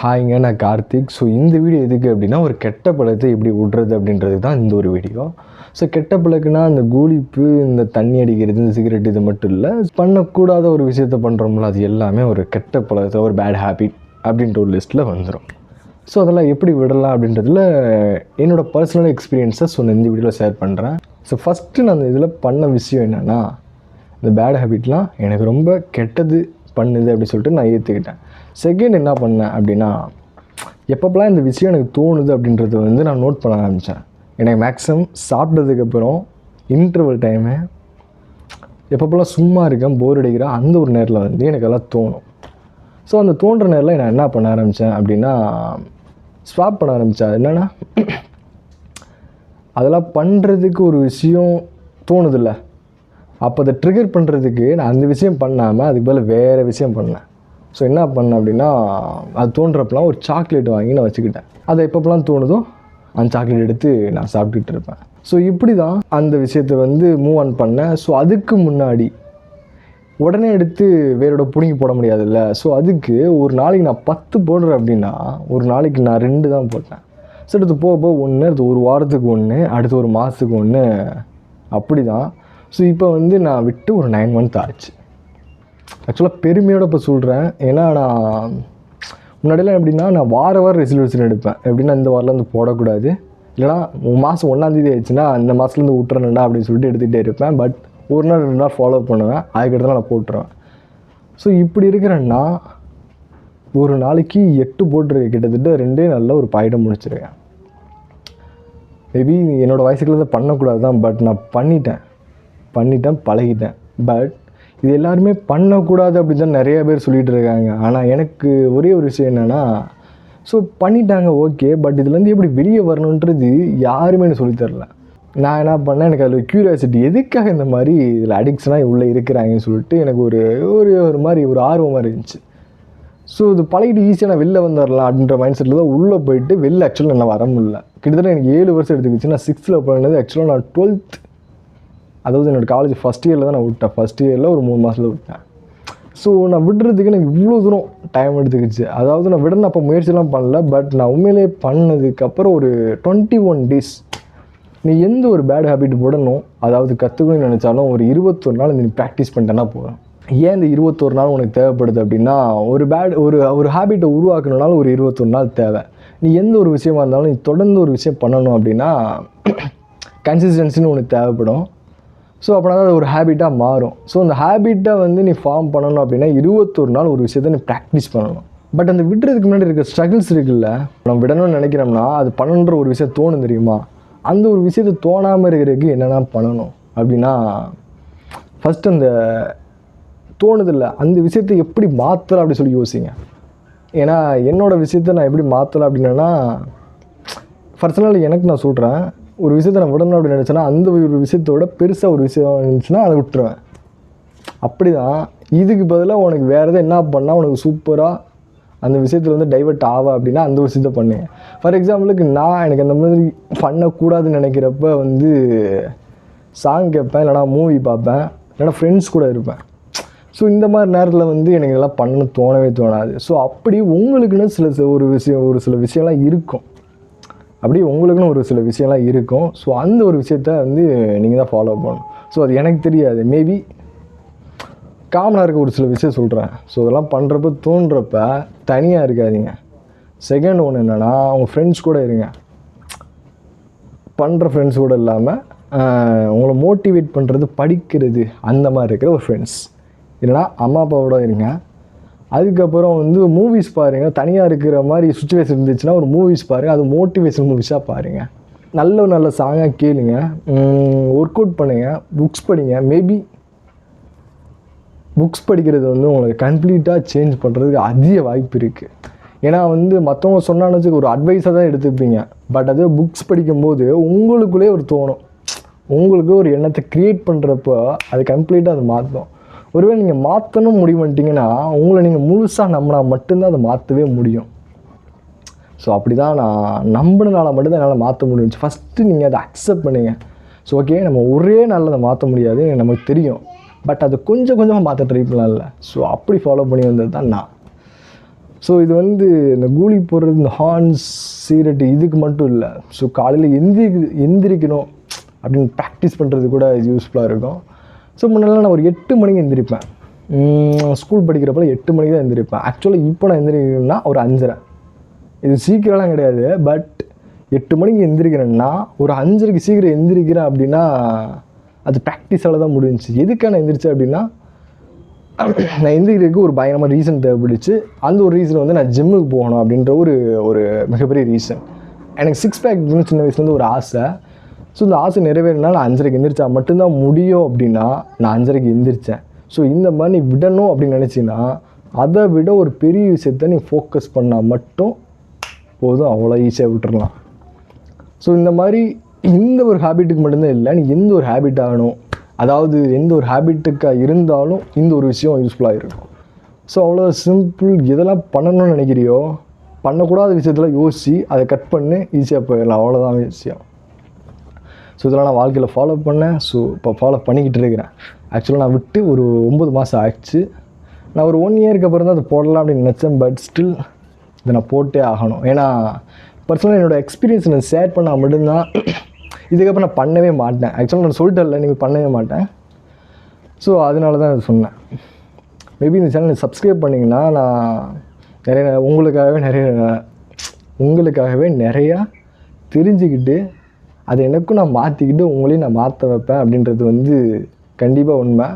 ஹாய்ங்க, நான் கார்த்திக். ஸோ இந்த வீடியோ எதுக்கு அப்படின்னா, ஒரு கெட்ட பழக்கத்தை எப்படி விட்றது அப்படின்றது தான் இந்த ஒரு வீடியோ. ஸோ கெட்ட பழக்கம்னா இந்த கூலிப்பு, இந்த தண்ணி அடிக்கிறது, இந்த சிகரெட் இது மட்டும் இல்லை. பண்ணக்கூடாத ஒரு விஷயத்த பண்ணுறோம்ல, அது எல்லாமே ஒரு கெட்ட பழக்கத்தை, ஒரு பேட் ஹேபிட் அப்படின்ற ஒரு லிஸ்ட்டில் வந்துடும். ஸோ அதெல்லாம் எப்படி விடலாம் அப்படின்றதுல என்னோடய பர்சனல் எக்ஸ்பீரியன்ஸை இந்த வீடியோவில் ஷேர் பண்ணுறேன். ஸோ ஃபஸ்ட்டு நான் இதில் பண்ண விஷயம் என்னென்னா, இந்த பேட் ஹேபிட்லாம் எனக்கு ரொம்ப கெட்டது பண்ணுது அப்படின்னு சொல்லிட்டு நான் ஏற்றுக்கிட்டேன். செகண்ட் என்ன பண்ணேன் அப்படின்னா, எப்பப்பெல்லாம் இந்த விஷயம் எனக்கு தோணுது அப்படின்றத நான் நோட் பண்ண ஆரம்பித்தேன். எனக்கு மேக்ஸிமம் சாப்பிட்டதுக்கப்புறம் இன்டர்வல் டைமு, எப்பப்பெல்லாம் சும்மா இருக்கேன், போர் அடிக்கிறேன், அந்த ஒரு நேரத்தில் எனக்கு எல்லாம் தோணும். ஸோ அந்த தோன்ற நேரில் நான் என்ன பண்ண ஆரம்பித்தேன் அப்படின்னா, ஸ்வாப் பண்ண ஆரம்பித்தேன். என்னென்னா, அதெல்லாம் பண்ணுறதுக்கு ஒரு விஷயம் தோணுதில்ல, அப்போ அதை ட்ரிகர் பண்ணுறதுக்கு நான் அந்த விஷயம் பண்ணாமல் அதுக்கு பதில் வேறு விஷயம் பண்ணேன். ஸோ என்ன பண்ணேன் அப்படின்னா, அது தோன்றப்பெல்லாம் ஒரு சாக்லேட் வாங்கி நான் வச்சுக்கிட்டேன். அதை எப்பப்பெல்லாம் தோணுதோ அந்த சாக்லேட் எடுத்து நான் சாப்பிட்டுட்டு இருப்பேன். ஸோ இப்படி தான் அந்த விஷயத்தை மூவ் ஆன் பண்ணேன். ஸோ அதுக்கு முன்னாடி உடனே எடுத்து வேரோட பிடுங்கி போட முடியாதுல்ல. ஸோ அதுக்கு ஒரு நாளைக்கு நான் 10 போடுறேன் அப்படின்னா, ஒரு நாளைக்கு நான் 2 தான் போட்டேன். ஸோ அடுத்து போக 1, அடுத்து ஒரு வாரத்துக்கு 1, அடுத்து ஒரு மாதத்துக்கு 1, அப்படி தான். ஸோ இப்போ நான் விட்டு ஒரு 9 மந்த் ஆச்சு. ஆக்சுவலாக பெருமையோடு இப்போ சொல்கிறேன். ஏன்னா நான் முன்னாடியெல்லாம் எப்படின்னா, நான் வாரம் ரெசல்யூஷன் எடுப்பேன். எப்படின்னா, இந்த வாரம்லேருந்து போடக்கூடாது, இல்லைனா மாதம் 1ஆம் தேதி ஆயிடுச்சுன்னா அந்த மாதத்துலேருந்து விட்டுறேன்டா அப்படின்னு சொல்லிட்டு எடுத்துகிட்டே இருப்பேன். பட் ஒரு நாள் 2 நாள் ஃபாலோ பண்ணுவேன், அதுக்கடுத்து நான் போட்டுருவேன். ஸோ இப்படி இருக்கிறேன்னா, ஒரு நாளைக்கு 8 போட்டுருக்கேன். கிட்டத்தட்ட 2 நாளில் ஒரு பாயிடம் முடிச்சிருக்கேன். மேபி என்னோடய வயசுக்குள்ள பண்ணக்கூடாது தான், பட் நான் பண்ணிட்டேன், பழகிட்டேன். பட் இது எல்லாருமே பண்ணக்கூடாது அப்படின்னு தான் நிறைய பேர் சொல்லிகிட்டு இருக்காங்க. ஆனால் எனக்கு ஒரே ஒரு விஷயம் என்னென்னா, ஸோ பண்ணிட்டாங்க ஓகே, பட் இதுலேருந்து எப்படி வெளியே வரணுன்றது யாருமே எனக்கு சொல்லித்தரல. நான் என்ன பண்ணேன், எனக்கு அதில் க்யூரியாசிட்டி, எதுக்காக இந்த மாதிரி இதில் அடிக்ஷனாக உள்ளே இருக்கிறாங்கன்னு சொல்லிட்டு எனக்கு ஒரு மாதிரி ஒரு ஆர்வமாக இருந்துச்சு. ஸோ இது பழகிட்டு ஈஸியாக நான் வெளில வந்துடலாம் அப்படின்ற மைண்ட் செட்டில் தான் உள்ளே போயிட்டு வெளில ஆக்சுவலாக நான் வர முடியல. கிட்டத்தட்ட எனக்கு 7 வருஷம் எடுத்துக்கிச்சு. நான் 6th பண்ணது. ஆக்சுவலாக நான் 12th, அதாவது என்னோடய காலேஜ் ஃபஸ்ட் இயரில் தான் நான் விட்டேன். ஃபஸ்ட் இயரில் ஒரு 3 மாதத்தில் விட்டேன். ஸோ நான் விடுறதுக்கு எனக்கு இவ்வளோ தூரம் டைம் எடுத்துக்கிச்சு. அதாவது நான் விடணும் அப்போ முயற்சிலாம் பண்ணல. பட் நான் உண்மையிலே பண்ணதுக்கப்புறம் ஒரு 21 days நீ எந்த ஒரு பேட் ஹேபிட் விடணும், அதாவது கற்றுக்கணும்னு நினச்சாலும் ஒரு 21 நாள் நீ ப்ராக்டிஸ் பண்ணிட்டேன்னா போதும். ஏன் இந்த 21 நாள் உனக்கு தேவைப்படுது அப்படின்னா, ஒரு ஹேபிட்டை உருவாக்கணுனாலும் ஒரு 21 நாள் தேவை. நீ எந்த ஒரு விஷயமா இருந்தாலும் நீ தொடர்ந்து ஒரு விஷயம் பண்ணணும் அப்படின்னா கன்சிஸ்டன்சின்னு உனக்கு தேவைப்படும். ஸோ அப்படின்னா அது ஒரு ஹேபிட்டாக மாறும். ஸோ அந்த ஹேபிட்டை நீ ஃபார்ம் பண்ணணும் அப்படின்னா 21 நாள் ஒரு விஷயத்தை நீ ப்ராக்டிஸ் பண்ணணும். பட் அந்த விடுறதுக்கு முன்னாடி இருக்க ஸ்ட்ரகிள்ஸ் இருக்குல்ல, நம்ம விடணும்னு நினைக்கிறோம்னா அது பண்ணணுன்ற ஒரு விஷயம் தோணும் தெரியுமா, அந்த ஒரு விஷயத்தை தோணாமல் இருக்கிறதுக்கு என்னென்னா பண்ணணும் அப்படின்னா, ஃபஸ்ட்டு அந்த தோணுதில்லை அந்த விஷயத்தை எப்படி மாற்றலாம் அப்படி சொல்லி யோசிங்க. ஏன்னா என்னோடய விஷயத்தை நான் எப்படி மாற்றலாம் அப்படின்னா, பர்சனலாக எனக்கு நான் சொல்கிறேன், ஒரு விஷயத்தை நான் விடணும் அப்படின்னு நினச்சேன்னா அந்த ஒரு விஷயத்தோட பெருசாக ஒரு விஷயம் இருந்துச்சுன்னா அதை விட்டுருவேன். அப்படி தான் இதுக்கு பதிலாக உனக்கு வேறு எதாவது என்ன பண்ணால் உனக்கு சூப்பராக அந்த விஷயத்தில் டைவர்ட் ஆவா அப்படின்னா அந்த விஷயத்தை பண்ணுங்க. ஃபார் எக்ஸாம்பிளுக்கு எனக்கு அந்த மாதிரி பண்ணக்கூடாதுன்னு நினைக்கிறப்ப சாங் கேட்பேன், இல்லைனா மூவி பார்ப்பேன், இல்லைனா ஃப்ரெண்ட்ஸ் கூட இருப்பேன். ஸோ இந்த மாதிரி நேரத்தில் எனக்கு இதெல்லாம் பண்ணணும்னு தோணவே தோணாது. ஸோ அப்படி உங்களுக்குன்னு ஒரு சில விஷயம்லாம் இருக்கும். அப்படியே உங்களுக்குன்னு ஒரு சில விஷயம்லாம் இருக்கும். ஸோ அந்த ஒரு விஷயத்த நீங்கள் தான் ஃபாலோ பண்ணணும். ஸோ அது எனக்கு தெரியாது, மேபி காமனாக இருக்க ஒரு சில விஷயம் சொல்கிறேன். ஸோ இதெல்லாம் பண்ணுறப்ப தோன்றப்ப தனியாக இருக்காதீங்க. செகண்ட் ஒன்று என்னென்னா, உங்கள் ஃப்ரெண்ட்ஸ் கூட இருங்க. பண்ணுற ஃப்ரெண்ட்ஸ் கூட இல்லாமல் உங்களை மோட்டிவேட் பண்ணுறது, படிக்கிறது, அந்த மாதிரி இருக்கிற ஒரு ஃப்ரெண்ட்ஸ், இல்லைனா அம்மா அப்பாவோட இருங்க. அதுக்கப்புறம் மூவிஸ் பாருங்கள். தனியாக இருக்கிற மாதிரி சுச்சுவேஷன் இருந்துச்சுன்னா ஒரு மூவிஸ் பாருங்கள், அது மோட்டிவேஷன் மூவிஸாக பாருங்கள். நல்ல சாங்காக கேளுங்க, ஒர்க் அவுட் பண்ணுங்கள், புக்ஸ் படிங்க. மேபி புக்ஸ் படிக்கிறது உங்களுக்கு கம்ப்ளீட்டாக சேஞ்ச் பண்ணுறதுக்கு அதிக வாய்ப்பு இருக்குது. ஏன்னா மற்றவங்க சொன்னான்னு ஒரு அட்வைஸாக தான் எடுத்துப்பீங்க. பட் அது புக்ஸ் படிக்கும்போது உங்களுக்குள்ளே ஒரு தோணும், உங்களுக்கு ஒரு எண்ணத்தை க்ரியேட் பண்ணுறப்போ அது கம்ப்ளீட்டாக அது மாற்றும். ஒருவேளை நீங்கள் மாற்றணும் முடிவு பண்ணிட்டீங்கன்னா உங்களை நீங்கள் முழுசாக நம்பினா மட்டும்தான் அதை மாற்றவே முடியும். ஸோ அப்படி தான் நான் நம்பினால மட்டும்தான் என்னால் மாற்ற முடிஞ்சிச்சு. ஃபஸ்ட்டு நீங்கள் அதை அக்செப்ட் பண்ணுங்கள். ஸோ ஓகே, நம்ம ஒரே நாளில் அதை மாற்ற முடியாது, நமக்கு தெரியும். பட் அது கொஞ்சம் கொஞ்சமாக மாற்ற ட்ரை பண்ணலாம்ல. ஸோ அப்படி ஃபாலோ பண்ணி வந்தது தான் நான். ஸோ இது வந்து இந்த கூலி போடுறது, இந்த ஹார்ன்ஸ், சிகரெட்டு இதுக்கு மட்டும் இல்லை. ஸோ காலையில் எந்திரிக்கணும் அப்படின்னு ப்ராக்டிஸ் பண்ணுறது கூட இது யூஸ்ஃபுல்லாக இருக்கும். ஸோ முன்னெல்லாம் நான் ஒரு 8 மணிக்கு எந்திரிப்பேன். ஸ்கூல் படிக்கிறப்ப 8 மணிக்கு தான் எந்திரிப்பேன். ஆக்சுவலாக இப்போ நான் எந்திரிக்கிறேன்னா ஒரு 5:30. இது சீக்கிரம்லாம் கிடையாது. பட் 8 மணிக்கு எந்திரிக்கிறேன்னா ஒரு 5:30க்கு சீக்கிரம் எந்திரிக்கிறேன் அப்படின்னா அது ப்ராக்டிஸால் தான் முடிஞ்சிச்சு. எதுக்காக நான் எந்திரிச்சேன் அப்படின்னா, நான் எந்திரிக்கிறதுக்கு ஒரு பயங்கரமாக ரீசன் தேவைப்பட்டுச்சு. அந்த ஒரு ரீசன் வந்து நான் ஜிம்முக்கு போகணும் அப்படின்ற ஒரு மிகப்பெரிய ரீசன். எனக்கு 6 பேக் சின்ன வயசுலேருந்து ஒரு ஆசை. ஸோ இந்த ஆசை நிறைவேறினா நான் 5:30க்கு எந்திரிச்சா மட்டும்தான் முடியும் அப்படின்னா நான் 5:30க்கு எந்திரிச்சேன். ஸோ இந்த மாதிரி நீ விடணும் அப்படின்னு நினச்சின்னா அதை விட ஒரு பெரிய விஷயத்த நீ ஃபோக்கஸ் பண்ணால் மட்டும் போதும், அவ்வளோ ஈஸியாக விட்டுறலாம். ஸோ இந்த மாதிரி இந்த ஒரு ஹேபிட்டுக்கு மட்டும்தான் இல்லை, நீ எந்த ஒரு ஹேபிட் ஆகணும், அதாவது எந்த ஒரு ஹேபிட்டுக்காக இருந்தாலும் இந்த ஒரு விஷயம் யூஸ்ஃபுல்லாக இருக்கும். ஸோ அவ்வளோ சிம்பிள். எதெல்லாம் பண்ணணும்னு நினைக்கிறியோ, பண்ணக்கூடாத விஷயத்தில் யோசித்து அதை கட் பண்ணி ஈஸியாக போயிடலாம். அவ்வளோதான் விஷயம். ஸோ இதெல்லாம் நான் வாழ்க்கையில் ஃபாலோ பண்ணேன். ஸோ இப்போ ஃபாலோ பண்ணிக்கிட்டு இருக்கிறேன். ஆக்சுவலாக நான் விட்டு ஒரு 9 மாதம் ஆச்சு. நான் ஒரு 1 இயருக்கு அப்புறம் தான் அதை போடலாம் அப்படின்னு நினச்சேன். பட் ஸ்டில் இதை நான் போட்டே ஆகணும். ஏன்னா பர்சனலாக என்னோடய எக்ஸ்பீரியன்ஸ் நான் ஷேர் பண்ணால் மட்டும்தான். இதுக்கப்புறம் நான் பண்ணவே மாட்டேன். ஆக்சுவலாக நான் சொல்லிட்டேன்ல, நீங்கள் பண்ணவே மாட்டேன். ஸோ அதனால தான் அதை சொன்னேன். மேபி இந்த சேனலை சப்ஸ்கிரைப் பண்ணிங்கன்னா நான் உங்களுக்காகவே நிறையா தெரிஞ்சுக்கிட்டு அதை எனக்கும் நான் மாற்றிக்கிட்டு உங்களையும் நான் மாற்ற வைப்பேன் அப்படின்றது வந்து கண்டிப்பாக உண்மை.